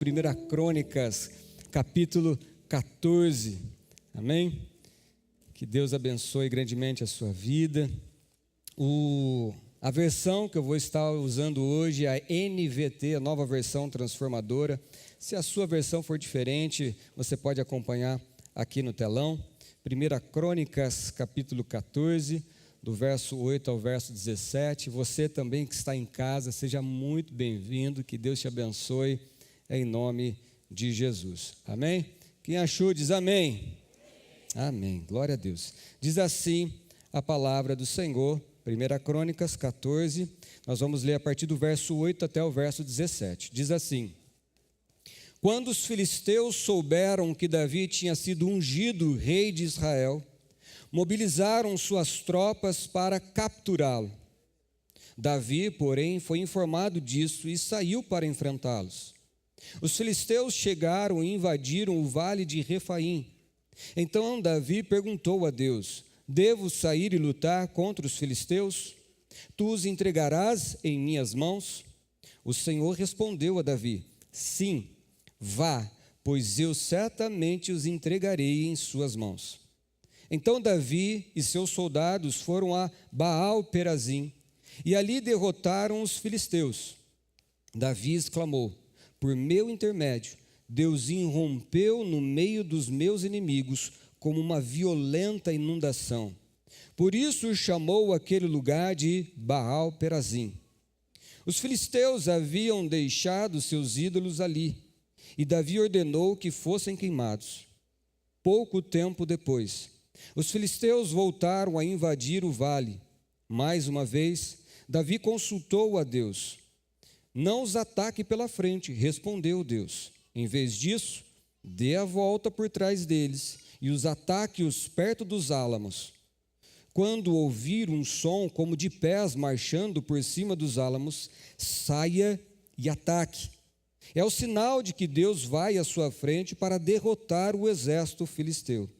Primeira Crônicas, capítulo 14, amém? Que Deus abençoe grandemente a sua vida. A versão que eu vou estar usando hoje é a NVT, a nova versão transformadora. Se a sua versão for diferente, você pode acompanhar aqui no telão. Primeira Crônicas, capítulo 14, do verso 8 ao verso 17. Você também que está em casa, seja muito bem-vindo, que Deus te abençoe. Em nome de Jesus, amém? Quem achou diz amém. Amém, glória a Deus. Diz assim a palavra do Senhor, 1 Crônicas 14, nós vamos ler a partir do verso 8 até o verso 17. Diz assim: Quando os filisteus souberam que Davi tinha sido ungido rei de Israel, mobilizaram suas tropas para capturá-lo. Davi, porém, foi informado disso e saiu para enfrentá-los. Os filisteus chegaram e invadiram o vale de Refaim. Então Davi perguntou a Deus: Devo sair e lutar contra os filisteus? Tu os entregarás em minhas mãos? O Senhor respondeu a Davi: Sim, vá, pois eu certamente os entregarei em suas mãos. Então Davi e seus soldados foram a Baal-Perazim e ali derrotaram os filisteus. Davi exclamou: Por meu intermédio, Deus irrompeu no meio dos meus inimigos como uma violenta inundação. Por isso chamou aquele lugar de Baal-Perazim. Os filisteus haviam deixado seus ídolos ali, e Davi ordenou que fossem queimados. Pouco tempo depois, os filisteus voltaram a invadir o vale. Mais uma vez, Davi consultou a Deus. Não os ataque pela frente, respondeu Deus. Em vez disso, dê a volta por trás deles e os ataque-os perto dos álamos. Quando ouvir um som como de pés marchando por cima dos álamos, saia e ataque. É o sinal de que Deus vai à sua frente para derrotar o exército filisteu.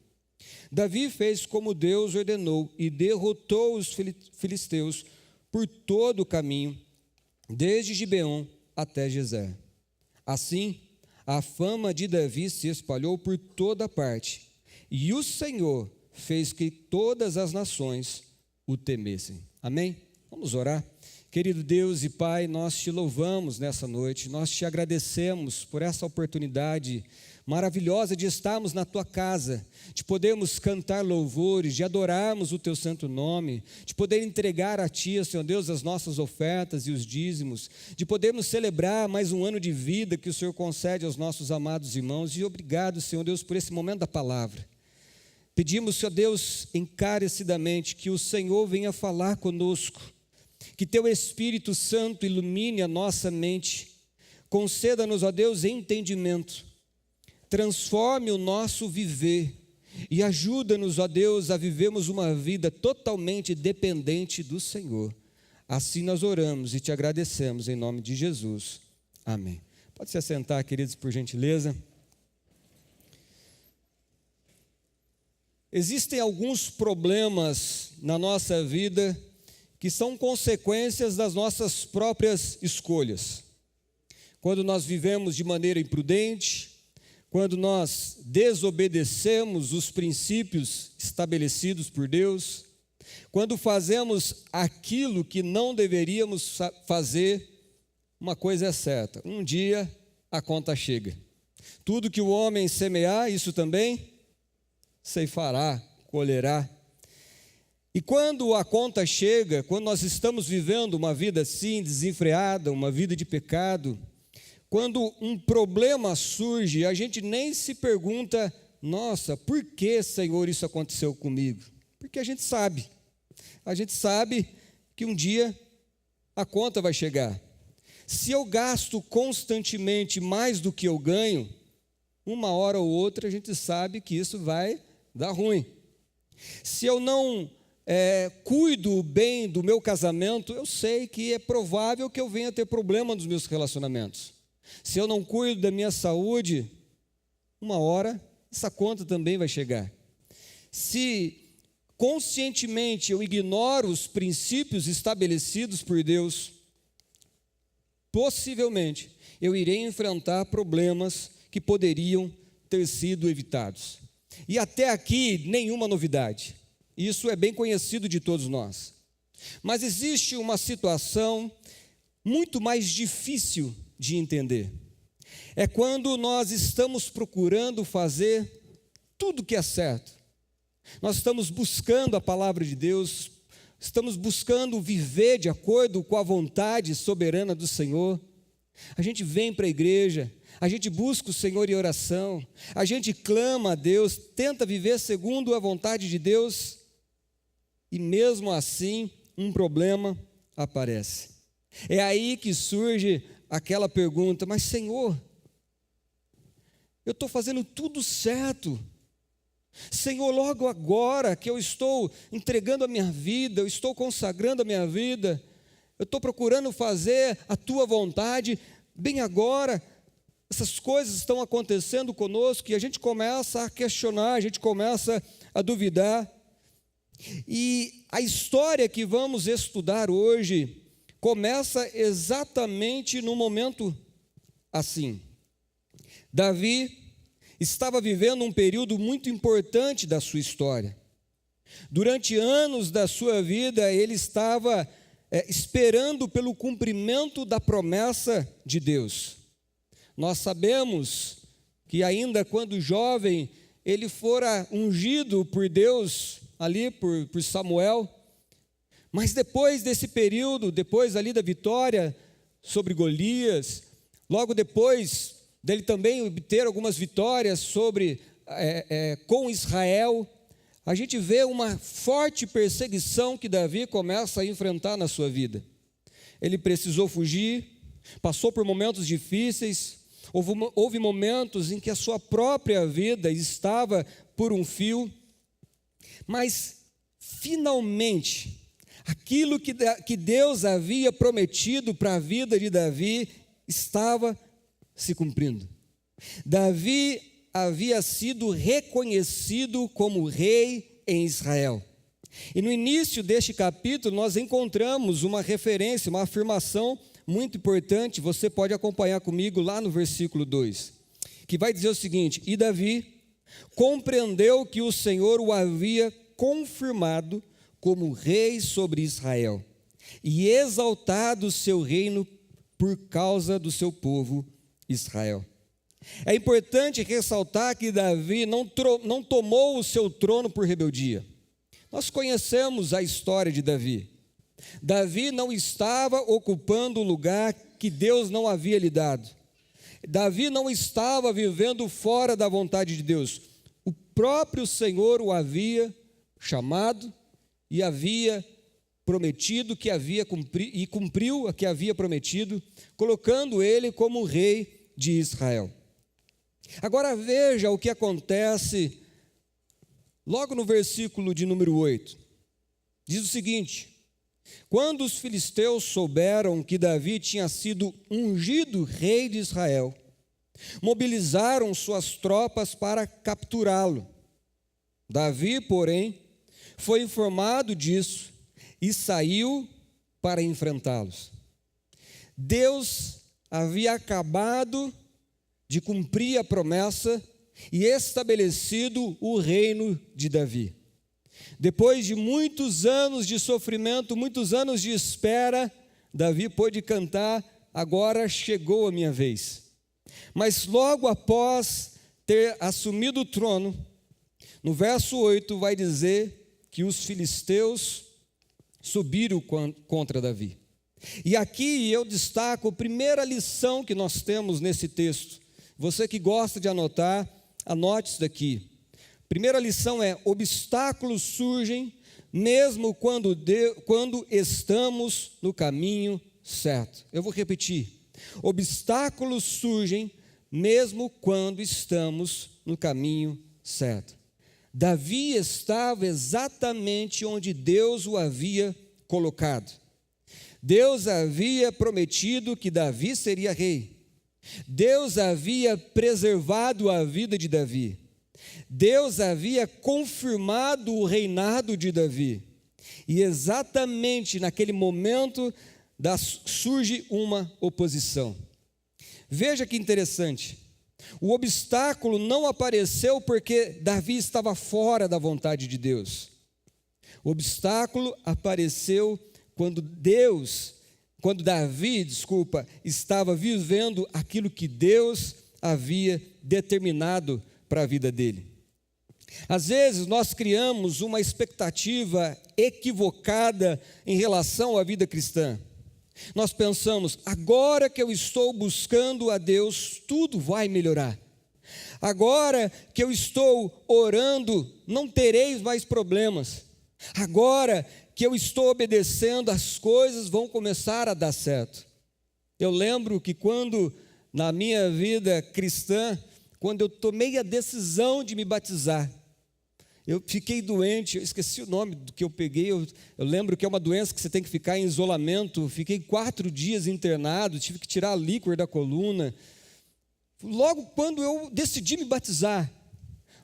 Davi fez como Deus ordenou e derrotou os filisteus por todo o caminho, desde Gibeon até Gezer. Assim, a fama de Davi se espalhou por toda parte, e o Senhor fez que todas as nações o temessem. Amém? Vamos orar. Querido Deus e Pai, nós te louvamos nessa noite, nós te agradecemos por essa oportunidade maravilhosa de estarmos na tua casa, de podermos cantar louvores, de adorarmos o teu santo nome, de poder entregar a ti, Senhor Deus, as nossas ofertas e os dízimos, de podermos celebrar mais um ano de vida que o Senhor concede aos nossos amados irmãos. E obrigado, Senhor Deus, por esse momento da palavra. Pedimos, Senhor Deus, encarecidamente que o Senhor venha falar conosco, que teu Espírito Santo ilumine a nossa mente, conceda-nos, ó Deus, entendimento, transforme o nosso viver e ajuda-nos, ó Deus, a vivermos uma vida totalmente dependente do Senhor. Assim nós oramos e te agradecemos em nome de Jesus. Amém. Pode se assentar, queridos, por gentileza. Existem alguns problemas na nossa vida que são consequências das nossas próprias escolhas. Quando nós vivemos de maneira imprudente, quando nós desobedecemos os princípios estabelecidos por Deus, quando fazemos aquilo que não deveríamos fazer, uma coisa é certa: um dia a conta chega. Tudo que o homem semear, isso também ceifará, colherá. E quando a conta chega, quando nós estamos vivendo uma vida assim, desenfreada, uma vida de pecado, quando um problema surge, a gente nem se pergunta: nossa, por que, Senhor, isso aconteceu comigo? Porque a gente sabe que um dia a conta vai chegar. Se eu gasto constantemente mais do que eu ganho, uma hora ou outra a gente sabe que isso vai dar ruim. Se eu não cuido bem do meu casamento, eu sei que é provável que eu venha ter problema nos meus relacionamentos. Se eu não cuido da minha saúde, uma hora essa conta também vai chegar. Se conscientemente eu ignoro os princípios estabelecidos por Deus, possivelmente eu irei enfrentar problemas que poderiam ter sido evitados. E até aqui, nenhuma novidade. Isso é bem conhecido de todos nós. Mas existe uma situação muito mais difícil de entender. É quando nós estamos procurando fazer tudo que é certo. Nós estamos buscando a palavra de Deus, estamos buscando viver de acordo com a vontade soberana do Senhor. A gente vem para a igreja, a gente busca o Senhor em oração, a gente clama a Deus, tenta viver segundo a vontade de Deus, e mesmo assim, um problema aparece. É aí que surge aquela pergunta: mas Senhor, eu estou fazendo tudo certo. Senhor, logo agora que eu estou entregando a minha vida, eu estou consagrando a minha vida, eu estou procurando fazer a Tua vontade, bem agora, essas coisas estão acontecendo conosco e a gente começa a questionar, a gente começa a duvidar. E a história que vamos estudar hoje começa exatamente no momento assim. Davi estava vivendo um período muito importante da sua história. Durante anos da sua vida, ele estava esperando pelo cumprimento da promessa de Deus. Nós sabemos que ainda quando jovem, ele fora ungido por Deus, ali por Samuel, mas depois desse período, depois ali da vitória sobre Golias, logo depois dele também obter algumas vitórias com Israel, a gente vê uma forte perseguição que Davi começa a enfrentar na sua vida. Ele precisou fugir, passou por momentos difíceis, houve momentos em que a sua própria vida estava por um fio, mas finalmente, aquilo que Deus havia prometido para a vida de Davi estava se cumprindo. Davi havia sido reconhecido como rei em Israel. E no início deste capítulo nós encontramos uma referência, uma afirmação muito importante. Você pode acompanhar comigo lá no versículo 2, que vai dizer o seguinte: e Davi compreendeu que o Senhor o havia confirmado como rei sobre Israel e exaltado o seu reino por causa do seu povo Israel. É importante ressaltar que Davi não tomou o seu trono por rebeldia. Nós conhecemos a história de Davi. Davi não estava ocupando o lugar que Deus não havia lhe dado. Davi não estava vivendo fora da vontade de Deus. O próprio Senhor o havia chamado e havia prometido que havia e cumpriu a que havia prometido, colocando ele como rei de Israel. Agora veja o que acontece logo no versículo de número 8. Diz o seguinte: quando os filisteus souberam que Davi tinha sido ungido rei de Israel, mobilizaram suas tropas para capturá-lo. Davi, porém, foi informado disso e saiu para enfrentá-los. Deus havia acabado de cumprir a promessa e estabelecido o reino de Davi. Depois de muitos anos de sofrimento, muitos anos de espera, Davi pôde cantar: agora chegou a minha vez. Mas logo após ter assumido o trono, no verso 8 vai dizer que os filisteus subiram contra Davi. E aqui eu destaco a primeira lição que nós temos nesse texto. Você que gosta de anotar, anote isso daqui. Primeira lição é: obstáculos surgem mesmo quando estamos no caminho certo. Eu vou repetir. Obstáculos surgem mesmo quando estamos no caminho certo. Davi estava exatamente onde Deus o havia colocado. Deus havia prometido que Davi seria rei. Deus havia preservado a vida de Davi. Deus havia confirmado o reinado de Davi. E exatamente naquele momento surge uma oposição. Veja que interessante. O obstáculo não apareceu porque Davi estava fora da vontade de Deus. O obstáculo apareceu quando Davi, estava vivendo aquilo que Deus havia determinado para a vida dele. Às vezes nós criamos uma expectativa equivocada em relação à vida cristã. Nós pensamos, agora que eu estou buscando a Deus, tudo vai melhorar. Agora que eu estou orando, não tereis mais problemas. Agora que eu estou obedecendo, as coisas vão começar a dar certo. Eu lembro que quando, na minha vida cristã, quando eu tomei a decisão de me batizar, eu fiquei doente, eu esqueci o nome do que eu peguei, eu lembro que é uma doença que você tem que ficar em isolamento, fiquei 4 dias internado, tive que tirar a líquor da coluna. Logo quando eu decidi me batizar,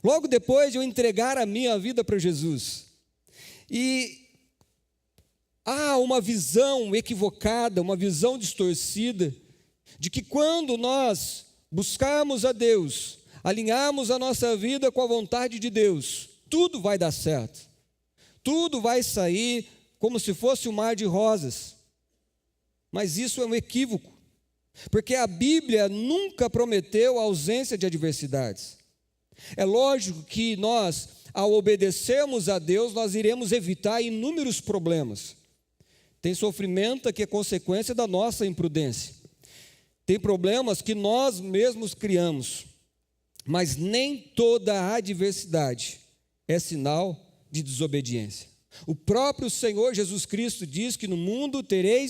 logo depois de eu entregar a minha vida para Jesus. E há uma visão equivocada, uma visão distorcida, de que quando nós buscarmos a Deus, alinharmos a nossa vida com a vontade de Deus, tudo vai dar certo, tudo vai sair como se fosse um mar de rosas. Mas isso é um equívoco, porque a Bíblia nunca prometeu a ausência de adversidades. É lógico que nós, ao obedecermos a Deus, nós iremos evitar inúmeros problemas. Tem sofrimento que é consequência da nossa imprudência. Tem problemas que nós mesmos criamos, mas nem toda adversidade é sinal de desobediência. O próprio Senhor Jesus Cristo diz que no mundo terei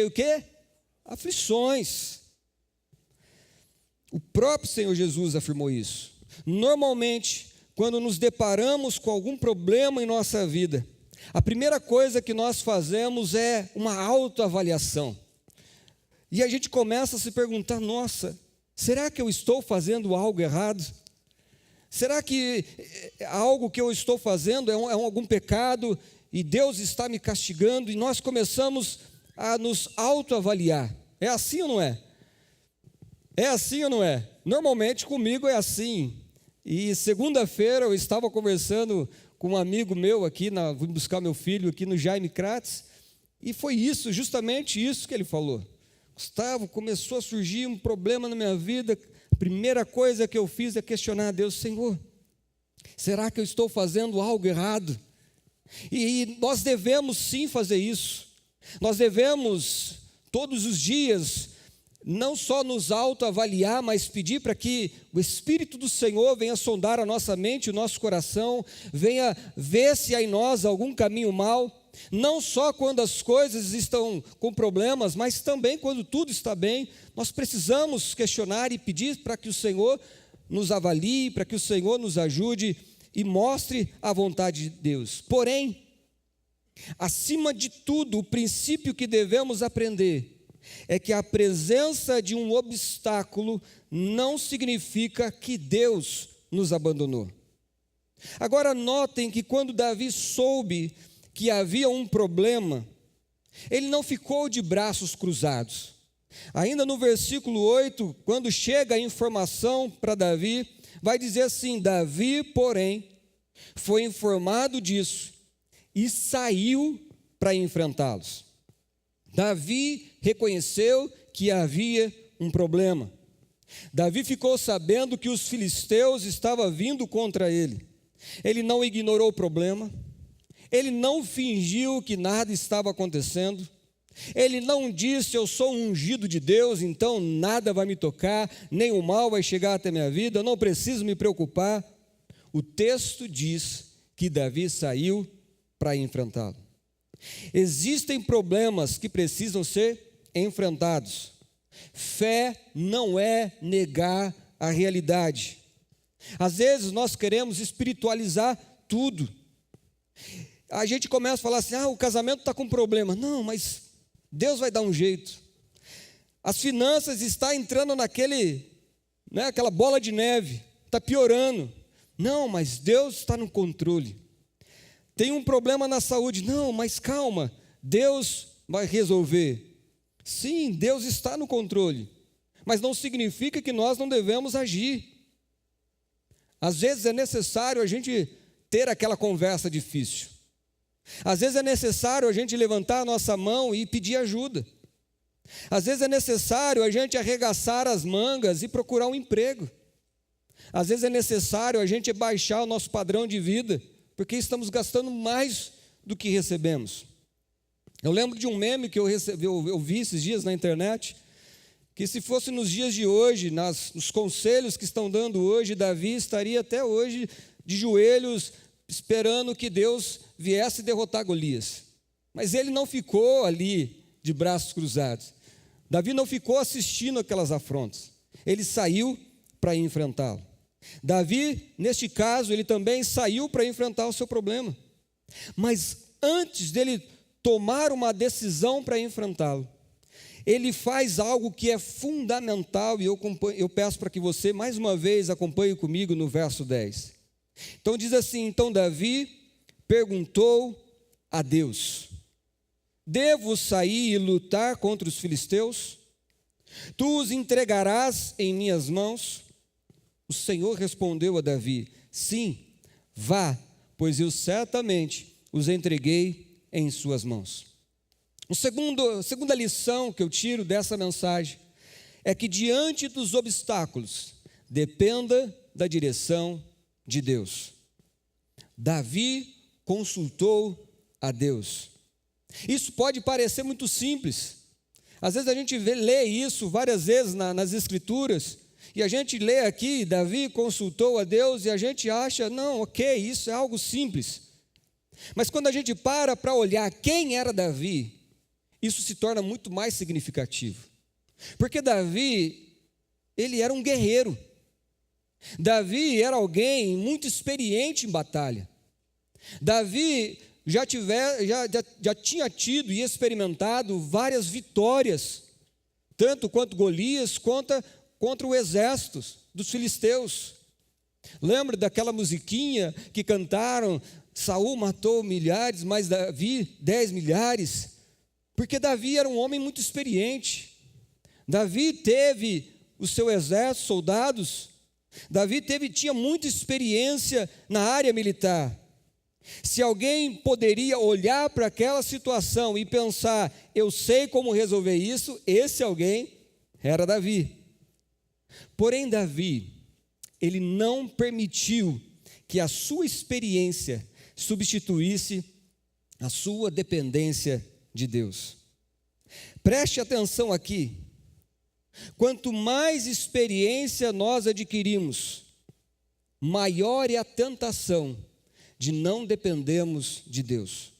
o quê? Aflições. O próprio Senhor Jesus afirmou isso. Normalmente, quando nos deparamos com algum problema em nossa vida, a primeira coisa que nós fazemos é uma autoavaliação. E a gente começa a se perguntar, nossa, será que eu estou fazendo algo errado? Será que algo que eu estou fazendo é algum pecado e Deus está me castigando? E nós começamos a nos autoavaliar. É assim ou não é? É assim ou não é? Normalmente comigo é assim. E segunda-feira eu estava conversando com um amigo meu aqui, fui buscar meu filho aqui no Jaime Kratz, e foi isso, justamente isso que ele falou. Gustavo, começou a surgir um problema na minha vida, a primeira coisa que eu fiz é questionar a Deus, Senhor, será que eu estou fazendo algo errado? E nós devemos sim fazer isso, nós devemos todos os dias, não só nos autoavaliar, mas pedir para que o Espírito do Senhor venha sondar a nossa mente, o nosso coração, venha ver se há em nós algum caminho mau, não só quando as coisas estão com problemas, mas também quando tudo está bem. Nós precisamos questionar e pedir para que o Senhor nos avalie, para que o Senhor nos ajude e mostre a vontade de Deus. Porém, acima de tudo, o princípio que devemos aprender é que a presença de um obstáculo não significa que Deus nos abandonou. Agora notem que quando Davi soube que havia um problema, ele não ficou de braços cruzados. Ainda no versículo 8, quando chega a informação para Davi, vai dizer assim, Davi, porém, foi informado disso e saiu para enfrentá-los. Davi reconheceu que havia um problema. Davi ficou sabendo que os filisteus estavam vindo contra ele. Ele não ignorou o problema, ele não fingiu que nada estava acontecendo, ele não disse, eu sou um ungido de Deus, então nada vai me tocar, nem o mal vai chegar até minha vida, eu não preciso me preocupar. O texto diz que Davi saiu para enfrentá-lo. Existem problemas que precisam ser enfrentados. Fé não é negar a realidade. Às vezes nós queremos espiritualizar tudo. A gente começa a falar assim, o casamento está com problema. Não, mas Deus vai dar um jeito. As finanças estão entrando aquela bola de neve, está piorando. Não, mas Deus está no controle. Tem um problema na saúde. Não, mas calma, Deus vai resolver. Sim, Deus está no controle, mas não significa que nós não devemos agir. Às vezes é necessário a gente ter aquela conversa difícil. Às vezes é necessário a gente levantar a nossa mão e pedir ajuda. Às vezes é necessário a gente arregaçar as mangas e procurar um emprego. Às vezes é necessário a gente baixar o nosso padrão de vida, porque estamos gastando mais do que recebemos. Eu lembro de um meme que eu vi esses dias na internet, que se fosse nos dias de hoje, nos conselhos que estão dando hoje, Davi estaria até hoje de joelhos, esperando que Deus viesse derrotar Golias. Mas ele não ficou ali de braços cruzados. Davi não ficou assistindo aquelas afrontas. Ele saiu para enfrentá-lo. Davi, neste caso, ele também saiu para enfrentar o seu problema. Mas antes dele tomar uma decisão para enfrentá-lo, ele faz algo que é fundamental, e eu peço para que você, mais uma vez, acompanhe comigo no verso 10. Então diz assim: então Davi perguntou a Deus: devo sair e lutar contra os filisteus? Tu os entregarás em minhas mãos? O Senhor respondeu a Davi: sim, vá, pois eu certamente os entreguei em suas mãos. A segunda lição que eu tiro dessa mensagem é que diante dos obstáculos, dependa da direção de Deus. Davi consultou a Deus. Isso pode parecer muito simples. Às vezes a gente lê isso várias vezes nas Escrituras, e a gente lê aqui, Davi consultou a Deus, e a gente acha, não, ok, isso é algo simples. Mas quando a gente para olhar quem era Davi, isso se torna muito mais significativo. Porque Davi, ele era um guerreiro. Davi era alguém muito experiente em batalha. Davi já tinha tido e experimentado várias vitórias, tanto quanto Golias, contra o exército dos filisteus. Lembra daquela musiquinha que cantaram: Saul matou milhares, mas Davi 10 milhares? Porque Davi era um homem muito experiente. Davi teve o seu exército, soldados. Davi tinha muita experiência na área militar. Se alguém poderia olhar para aquela situação e pensar, eu sei como resolver isso, esse alguém era Davi. Porém, Davi, ele não permitiu que a sua experiência substituísse a sua dependência de Deus. Preste atenção aqui. Quanto mais experiência nós adquirimos, maior é a tentação de não dependermos de Deus.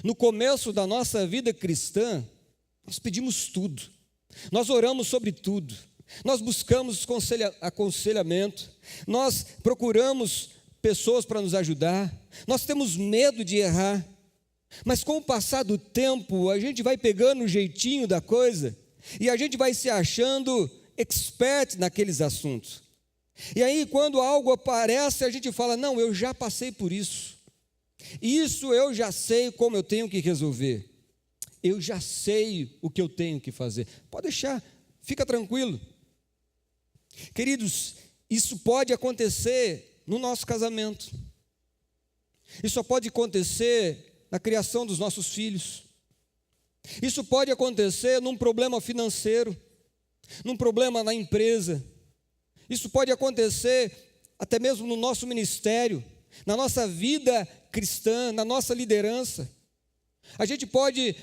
No começo da nossa vida cristã, nós pedimos tudo, nós oramos sobre tudo, nós buscamos aconselhamento, nós procuramos pessoas para nos ajudar, nós temos medo de errar, mas com o passar do tempo, a gente vai pegando o jeitinho da coisa, e a gente vai se achando expert naqueles assuntos. E aí, quando algo aparece, a gente fala, não, eu já passei por isso. Isso eu já sei como eu tenho que resolver. Eu já sei o que eu tenho que fazer. Pode deixar, fica tranquilo. Queridos, isso pode acontecer no nosso casamento. Isso pode acontecer na criação dos nossos filhos. Isso pode acontecer num problema financeiro, num problema na empresa. Isso pode acontecer até mesmo no nosso ministério, na nossa vida cristã, na nossa liderança. A gente pode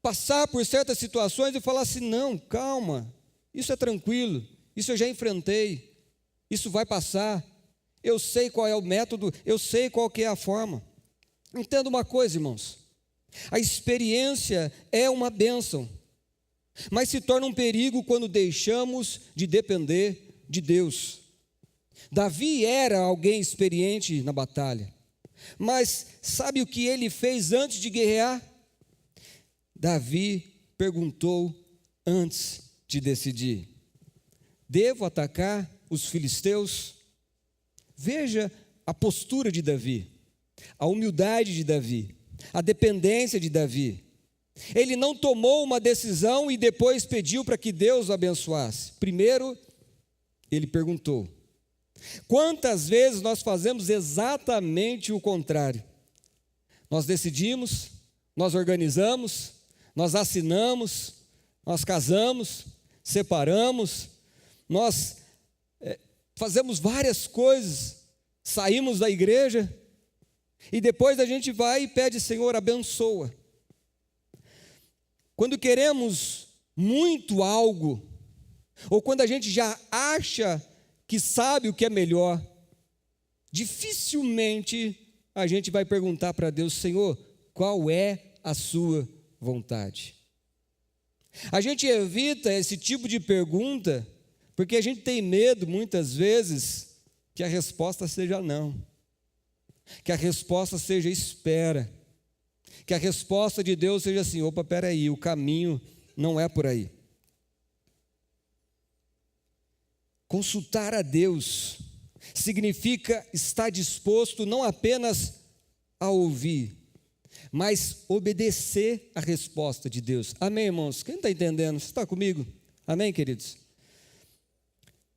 passar por certas situações e falar assim, não, calma, isso é tranquilo, isso eu já enfrentei, isso vai passar, eu sei qual é o método, eu sei qual que é a forma. Entenda uma coisa, irmãos, a experiência é uma bênção, mas se torna um perigo quando deixamos de depender de Deus. Davi era alguém experiente na batalha, mas sabe o que ele fez antes de guerrear? Davi perguntou antes de decidir: devo atacar os filisteus? Veja a postura de Davi, a humildade de Davi, a dependência de Davi. Ele não tomou uma decisão e depois pediu para que Deus o abençoasse. Primeiro, ele perguntou. Quantas vezes nós fazemos exatamente o contrário? Nós decidimos, nós organizamos, nós assinamos, nós casamos, separamos, nós fazemos várias coisas, saímos da igreja e depois a gente vai e pede: Senhor, abençoa. Quando queremos muito algo, ou quando a gente já acha que sabe o que é melhor, dificilmente a gente vai perguntar para Deus: Senhor, qual é a sua vontade? A gente evita esse tipo de pergunta porque a gente tem medo, muitas vezes, que a resposta seja não, que a resposta seja espera, que a resposta de Deus seja assim: opa, peraí, o caminho não é por aí. Consultar a Deus significa estar disposto não apenas a ouvir, mas obedecer a resposta de Deus. Amém, irmãos? Quem está entendendo? Você está comigo? Amém, queridos?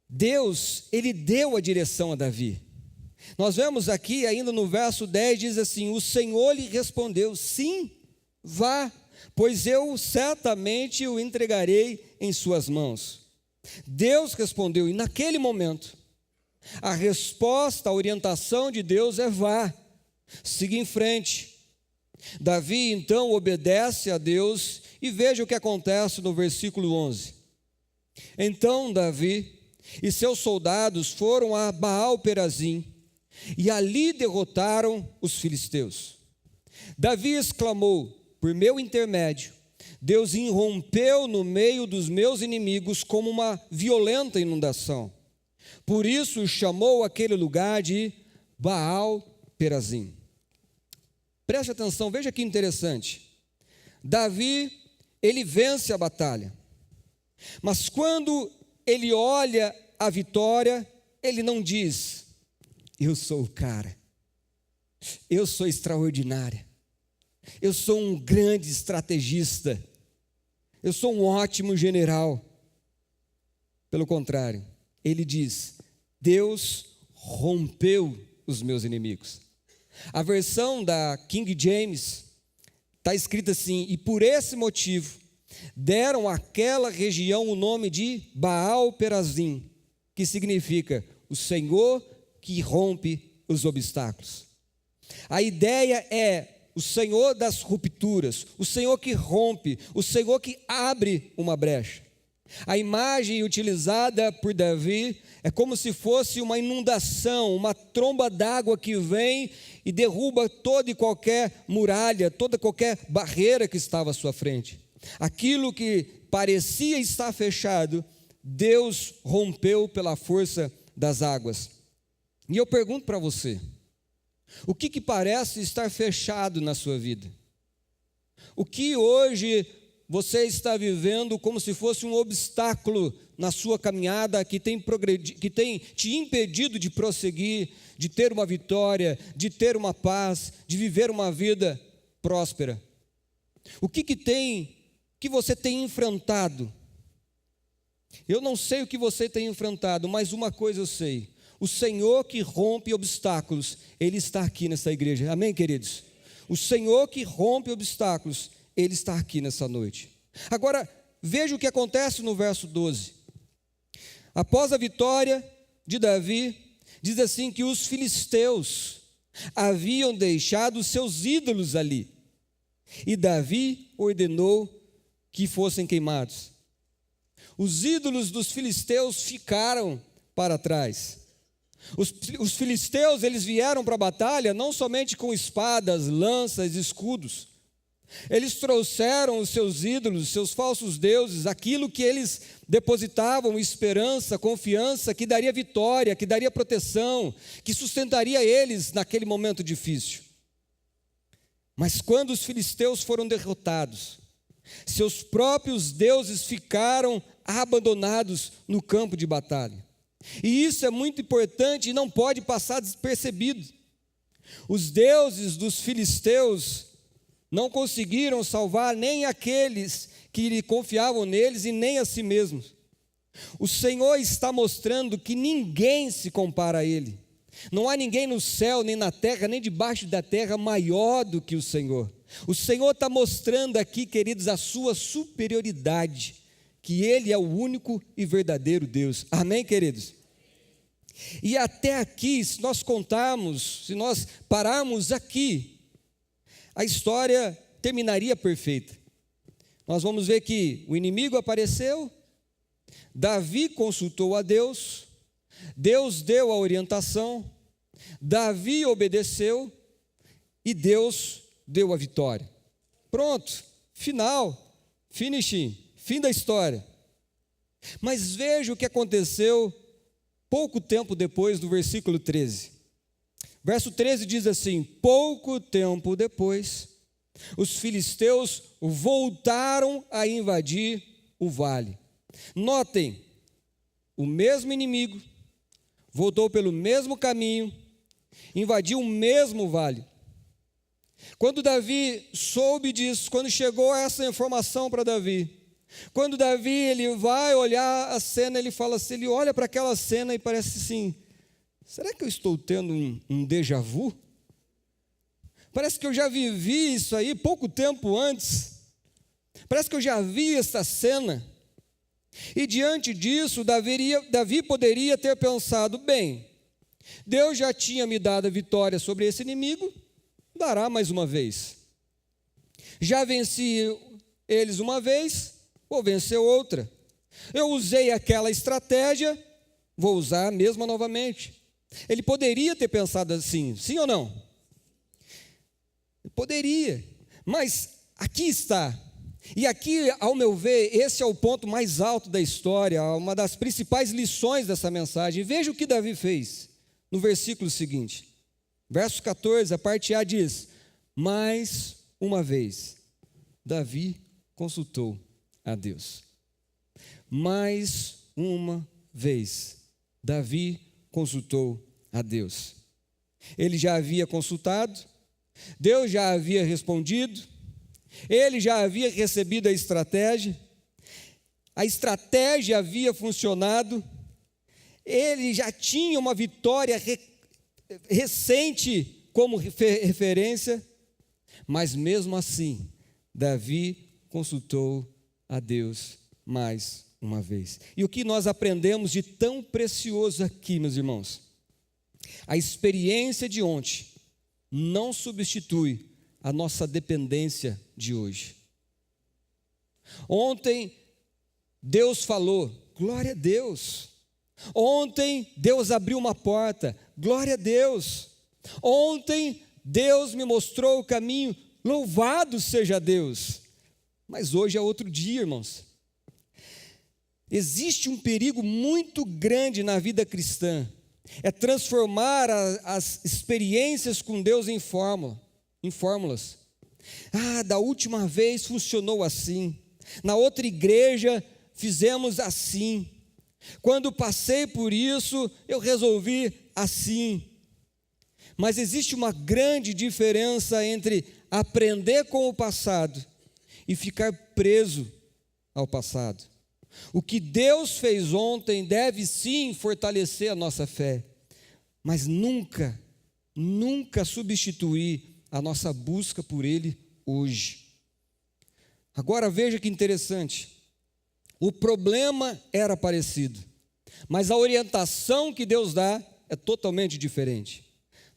Deus, Ele deu a direção a Davi. Nós vemos aqui ainda no verso 10, diz assim: o Senhor lhe respondeu: sim, vá, pois eu certamente o entregarei em suas mãos. Deus respondeu, e naquele momento, a resposta, a orientação de Deus é: vá, siga em frente. Davi então obedece a Deus e veja o que acontece no versículo 11. Então Davi e seus soldados foram a Baal-Perazim e ali derrotaram os filisteus. Davi exclamou: por meu intermédio, Deus irrompeu no meio dos meus inimigos como uma violenta inundação. Por isso chamou aquele lugar de Baal-Perazim. Preste atenção, veja que interessante. Davi, ele vence a batalha. Mas quando ele olha a vitória, ele não diz: eu sou o cara, eu sou extraordinária, eu sou um grande estrategista, eu sou um ótimo general. Pelo contrário, ele diz: Deus rompeu os meus inimigos. A versão da King James está escrita assim: e por esse motivo deram àquela região o nome de Baal-Perazim, que significa o Senhor que rompe os obstáculos. A ideia é o Senhor das rupturas, o Senhor que rompe, o Senhor que abre uma brecha. A imagem utilizada por Davi é como se fosse uma inundação, uma tromba d'água que vem e derruba toda e qualquer muralha, toda qualquer barreira que estava à sua frente. Aquilo que parecia estar fechado, Deus rompeu pela força das águas. E eu pergunto para você: o que parece estar fechado na sua vida? O que hoje você está vivendo como se fosse um obstáculo na sua caminhada que tem te impedido de prosseguir, de ter uma vitória, de ter uma paz, de viver uma vida próspera? O que você tem enfrentado? Eu não sei o que você tem enfrentado, mas uma coisa eu sei: o Senhor que rompe obstáculos, Ele está aqui nessa igreja. Amém, queridos? O Senhor que rompe obstáculos, Ele está aqui nessa noite. Agora, veja o que acontece no verso 12. Após a vitória de Davi, diz assim que os filisteus haviam deixado seus ídolos ali, e Davi ordenou que fossem queimados. Os ídolos dos filisteus ficaram para trás. Os filisteus, eles vieram para a batalha não somente com espadas, lanças, escudos. Eles trouxeram os seus ídolos, seus falsos deuses, aquilo que eles depositavam esperança, confiança, que daria vitória, que daria proteção, que sustentaria eles naquele momento difícil. Mas quando os filisteus foram derrotados, seus próprios deuses ficaram abandonados no campo de batalha. E isso é muito importante e não pode passar despercebido. Os deuses dos filisteus Não conseguiram salvar nem aqueles que confiavam neles e nem a si mesmos. O Senhor está mostrando que ninguém se compara a Ele. Não há ninguém no céu, nem na terra, nem debaixo da terra maior do que o Senhor. O Senhor está mostrando aqui, queridos, a sua superioridade, que Ele é o único e verdadeiro Deus. Amém, queridos? E até aqui, se nós contarmos, se nós pararmos aqui, a história terminaria perfeita. Nós vamos ver que o inimigo apareceu, Davi consultou a Deus, Deus deu a orientação, Davi obedeceu e Deus deu a vitória. Pronto, final, finishing, fim da história. Mas veja o que aconteceu pouco tempo depois do versículo 13. Verso 13 diz assim: pouco tempo depois, os filisteus voltaram a invadir o vale. Notem, o mesmo inimigo voltou pelo mesmo caminho, invadiu o mesmo vale. Quando Davi soube disso, quando chegou essa informação para Davi, quando Davi ele vai olhar a cena, ele fala assim, ele olha para aquela cena e parece assim: será que eu estou tendo um déjà vu? Parece que eu já vivi isso aí pouco tempo antes. Parece que eu já vi essa cena. E diante disso, Davi poderia ter pensado: bem, Deus já tinha me dado a vitória sobre esse inimigo, dará mais uma vez. Já venci eles uma vez, vou vencer outra. Eu usei aquela estratégia, vou usar a mesma novamente. Ele poderia ter pensado assim, sim ou não? Poderia, mas aqui está. E aqui, ao meu ver, esse é o ponto mais alto da história, uma das principais lições dessa mensagem. Veja o que Davi fez no versículo seguinte. Verso 14, a parte A diz: mais uma vez, Davi consultou a Deus. Mais uma vez, Davi consultou a Deus. Ele já havia consultado, Deus já havia respondido, ele já havia recebido a estratégia havia funcionado, ele já tinha uma vitória recente como referência, mas mesmo assim, Davi consultou a Deus mais uma vez. E o que nós aprendemos de tão precioso aqui, meus irmãos? A experiência de ontem não substitui a nossa dependência de hoje. Ontem, Deus falou, glória a Deus. Ontem, Deus abriu uma porta, glória a Deus. Ontem, Deus me mostrou o caminho, louvado seja Deus. Mas hoje é outro dia, irmãos. Existe um perigo muito grande na vida cristã, é transformar as experiências com Deus em fórmulas. Da última vez funcionou assim, na outra igreja fizemos assim, quando passei por isso eu resolvi assim. Mas existe uma grande diferença entre aprender com o passado e ficar preso ao passado. O que Deus fez ontem deve sim fortalecer a nossa fé, mas nunca substituir a nossa busca por Ele hoje. Agora veja que interessante, o problema era parecido, mas a orientação que Deus dá é totalmente diferente.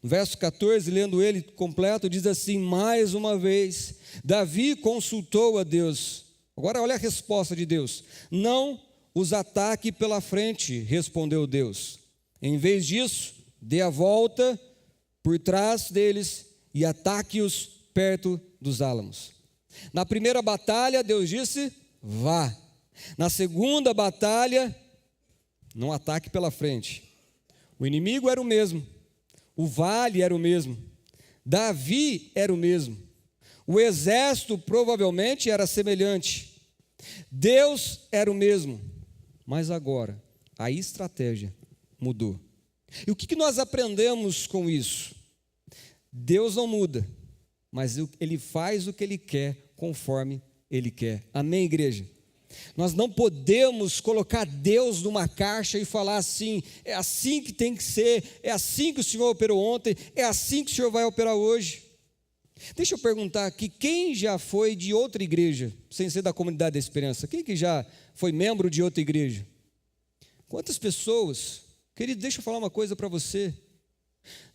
No verso 14, lendo ele completo, diz assim: mais uma vez, Davi consultou a Deus. Agora olha a resposta de Deus: não os ataque pela frente, respondeu Deus. Em vez disso, dê a volta por trás deles e ataque-os perto dos álamos. Na primeira batalha, Deus disse: vá. Na segunda batalha, não ataque pela frente. O inimigo era o mesmo, o vale era o mesmo, Davi era o mesmo, o exército provavelmente era semelhante, Deus era o mesmo, mas agora a estratégia mudou. E o que nós aprendemos com isso? Deus não muda, mas Ele faz o que Ele quer, conforme Ele quer. Amém, igreja? Nós não podemos colocar Deus numa caixa e falar assim, é assim que tem que ser, é assim que o Senhor operou ontem, é assim que o Senhor vai operar hoje. Deixa eu perguntar aqui, quem já foi de outra igreja, sem ser da Comunidade da Esperança? Quem que já foi membro de outra igreja? Quantas pessoas? Querido, deixa eu falar uma coisa para você.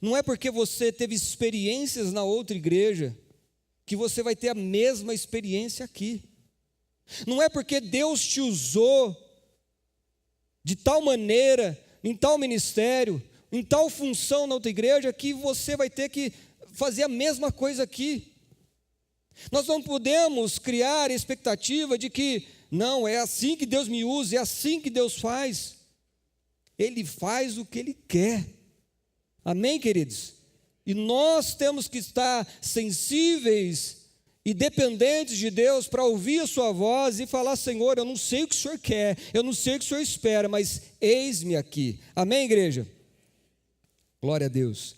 Não é porque você teve experiências na outra igreja que você vai ter a mesma experiência aqui. Não é porque Deus te usou de tal maneira, em tal ministério, em tal função na outra igreja, que você vai ter que fazer a mesma coisa aqui. Nós não podemos criar a expectativa de que, não, é assim que Deus me usa, é assim que Deus faz. Ele faz o que Ele quer. Amém, queridos? E nós temos que estar sensíveis e dependentes de Deus para ouvir a sua voz e falar: Senhor, eu não sei o que o Senhor quer, eu não sei o que o Senhor espera, mas eis-me aqui. Amém, igreja? Glória a Deus.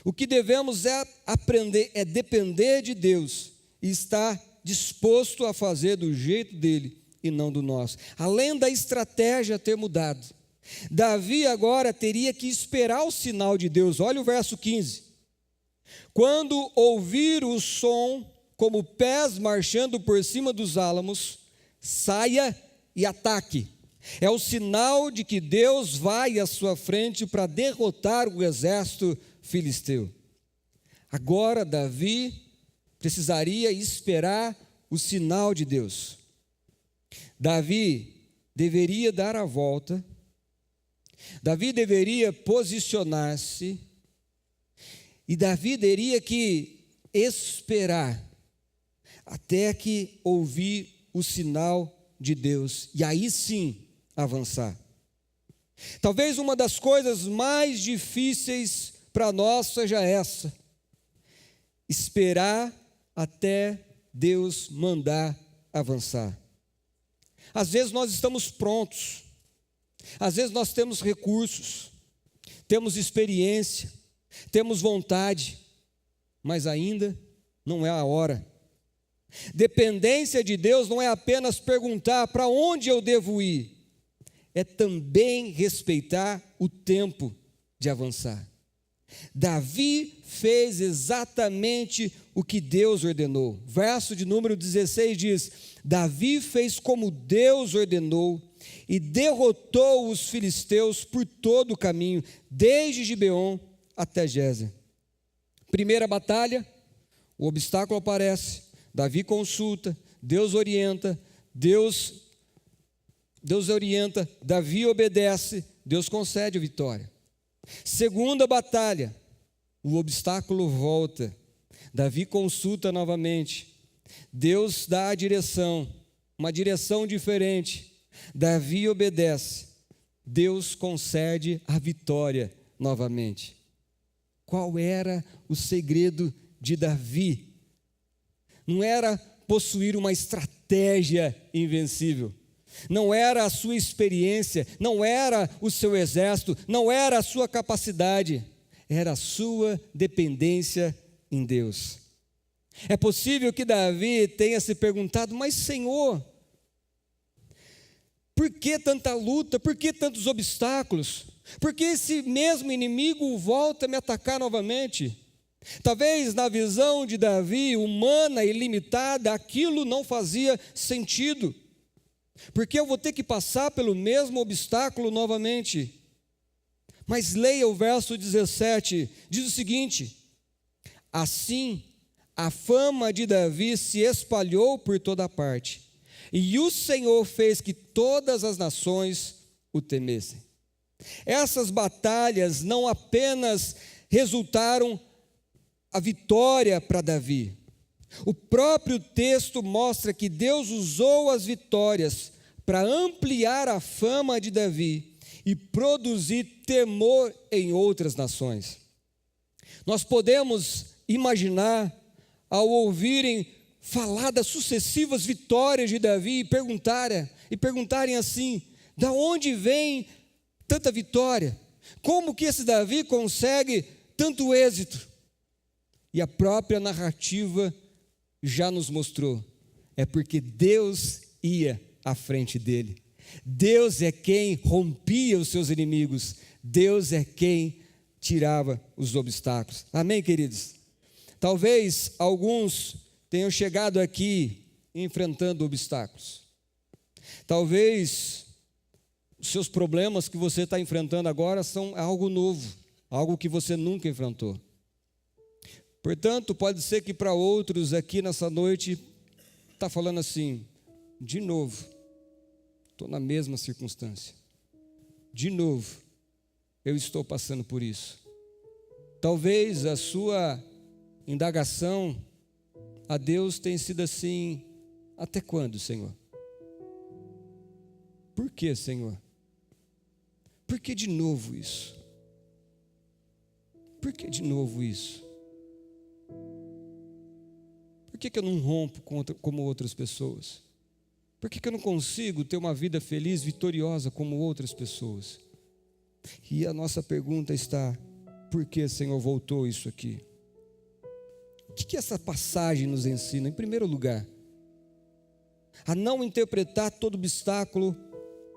O que devemos é aprender, é depender de Deus e estar disposto a fazer do jeito dele e não do nosso. Além da estratégia ter mudado, Davi agora teria que esperar o sinal de Deus. Olha o verso 15. Quando ouvir o som como pés marchando por cima dos álamos, saia e ataque. É o sinal de que Deus vai à sua frente para derrotar o exército filisteu. Agora Davi precisaria esperar o sinal de Deus. Davi deveria dar a volta, Davi deveria posicionar-se, e Davi teria que esperar até que ouvir o sinal de Deus, e aí sim avançar. Talvez uma das coisas mais difíceis para nós seja essa: esperar até Deus mandar avançar. Às vezes nós estamos prontos, às vezes nós temos recursos, temos experiência, temos vontade, mas ainda não é a hora. Dependência de Deus não é apenas perguntar para onde eu devo ir, é também respeitar o tempo de avançar. Davi fez exatamente o que Deus ordenou. Verso de número 16 diz: Davi fez como Deus ordenou e derrotou os filisteus por todo o caminho, desde Gibeon até Gézer. Primeira batalha, o obstáculo aparece, Davi consulta, Deus orienta, Davi obedece, Deus concede a vitória. Segunda batalha, o obstáculo volta, Davi consulta novamente, Deus dá a direção, uma direção diferente, Davi obedece, Deus concede a vitória novamente. Qual era o segredo de Davi? Não era possuir uma estratégia invencível, não era a sua experiência, não era o seu exército, não era a sua capacidade, era a sua dependência em Deus. É possível que Davi tenha se perguntado: mas Senhor, por que tanta luta, por que tantos obstáculos? Por que esse mesmo inimigo volta a me atacar novamente? Talvez na visão de Davi, humana e limitada, aquilo não fazia sentido. Porque eu vou ter que passar pelo mesmo obstáculo novamente. Mas leia o verso 17, diz o seguinte: assim a fama de Davi se espalhou por toda parte, e o Senhor fez que todas as nações o temessem. Essas batalhas não apenas resultaram a vitória para Davi. O próprio texto mostra que Deus usou as vitórias para ampliar a fama de Davi e produzir temor em outras nações. Nós podemos imaginar, ao ouvirem falar das sucessivas vitórias de Davi, e perguntarem assim: da onde vem tanta vitória? Como que esse Davi consegue tanto êxito? e a própria narrativa já nos mostrou, é porque Deus ia à frente dele. Deus é quem rompia os seus inimigos. Deus é quem tirava os obstáculos. Amém, queridos? Talvez alguns tenham chegado aqui enfrentando obstáculos. Talvez os seus problemas que você está enfrentando agora são algo novo, algo que você nunca enfrentou. Portanto, pode ser que para outros aqui nessa noite está falando assim, de novo, estou na mesma circunstância. De novo, eu estou passando por isso. Talvez a sua indagação a Deus tenha sido assim, até quando, Senhor? Por que, Senhor? Por que de novo isso? Por que de novo isso? Por que eu não rompo como outras pessoas? Por que eu não consigo ter uma vida feliz, vitoriosa como outras pessoas? E a nossa pergunta está, por que, Senhor, voltou isso aqui? O que essa passagem nos ensina? Em primeiro lugar, a não interpretar todo obstáculo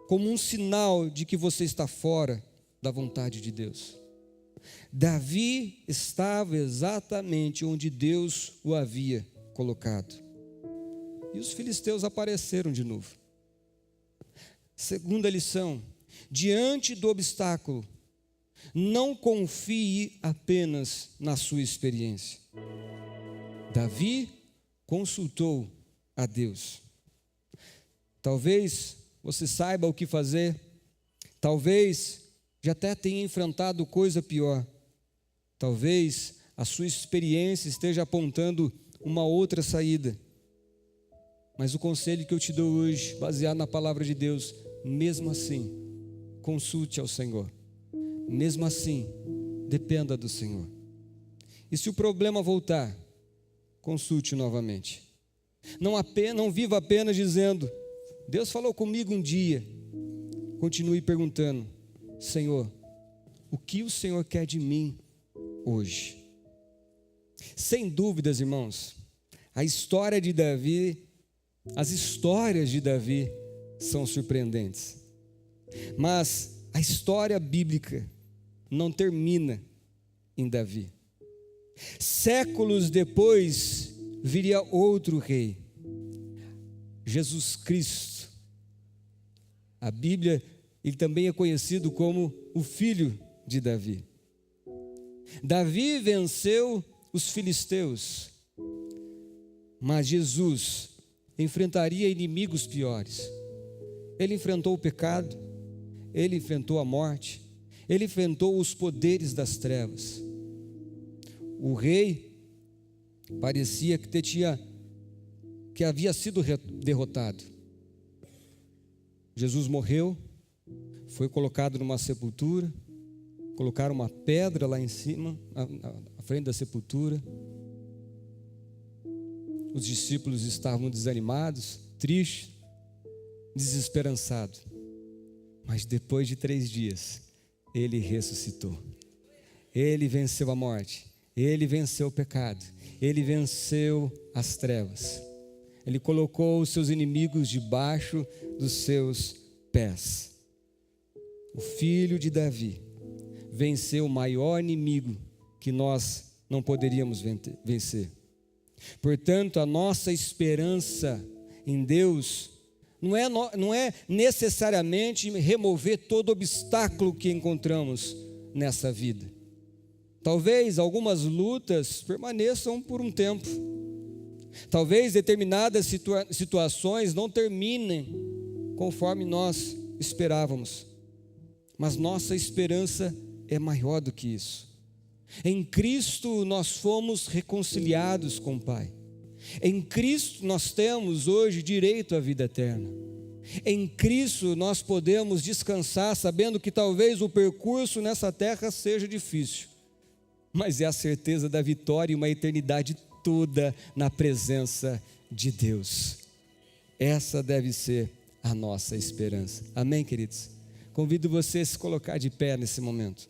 como um sinal de que você está fora da vontade de Deus. Davi estava exatamente onde Deus o havia colocado. E os filisteus apareceram de novo. Segunda lição, diante do obstáculo, não confie apenas na sua experiência. Davi consultou a Deus. Talvez você saiba o que fazer, talvez já até tenha enfrentado coisa pior, talvez a sua experiência esteja apontando uma outra saída, mas o conselho que eu te dou hoje, baseado na palavra de Deus, mesmo assim, consulte ao Senhor, mesmo assim, dependa do Senhor, e se o problema voltar, consulte novamente, não viva apenas dizendo, Deus falou comigo um dia. Continue perguntando, Senhor, o que o Senhor quer de mim hoje? Sem dúvidas, irmãos, as histórias de Davi são surpreendentes. Mas a história bíblica não termina em Davi. Séculos depois viria outro rei, Jesus Cristo. A Bíblia, ele também é conhecido como o filho de Davi. Davi venceu os filisteus, mas Jesus enfrentaria inimigos piores. Ele enfrentou o pecado, ele enfrentou a morte, ele enfrentou os poderes das trevas. O rei parecia que havia sido derrotado. Jesus morreu, foi colocado numa sepultura, colocaram uma pedra lá em cima, à frente da sepultura. Os discípulos estavam desanimados, tristes, desesperançados. Mas depois de 3 dias, ele ressuscitou. Ele venceu a morte, ele venceu o pecado, ele venceu as trevas. Ele colocou os seus inimigos debaixo dos seus pés. O filho de Davi venceu o maior inimigo que nós não poderíamos vencer. Portanto, a nossa esperança em Deus não é necessariamente remover todo obstáculo que encontramos nessa vida. Talvez algumas lutas permaneçam por um tempo. Talvez determinadas situações não terminem conforme nós esperávamos, mas nossa esperança é maior do que isso. Em Cristo nós fomos reconciliados com o Pai. Em Cristo nós temos hoje direito à vida eterna. Em Cristo nós podemos descansar sabendo que talvez o percurso nessa terra seja difícil, mas é a certeza da vitória e uma eternidade toda na presença de Deus. Essa deve ser a nossa esperança. Amém, queridos? Convido você a se colocar de pé nesse momento.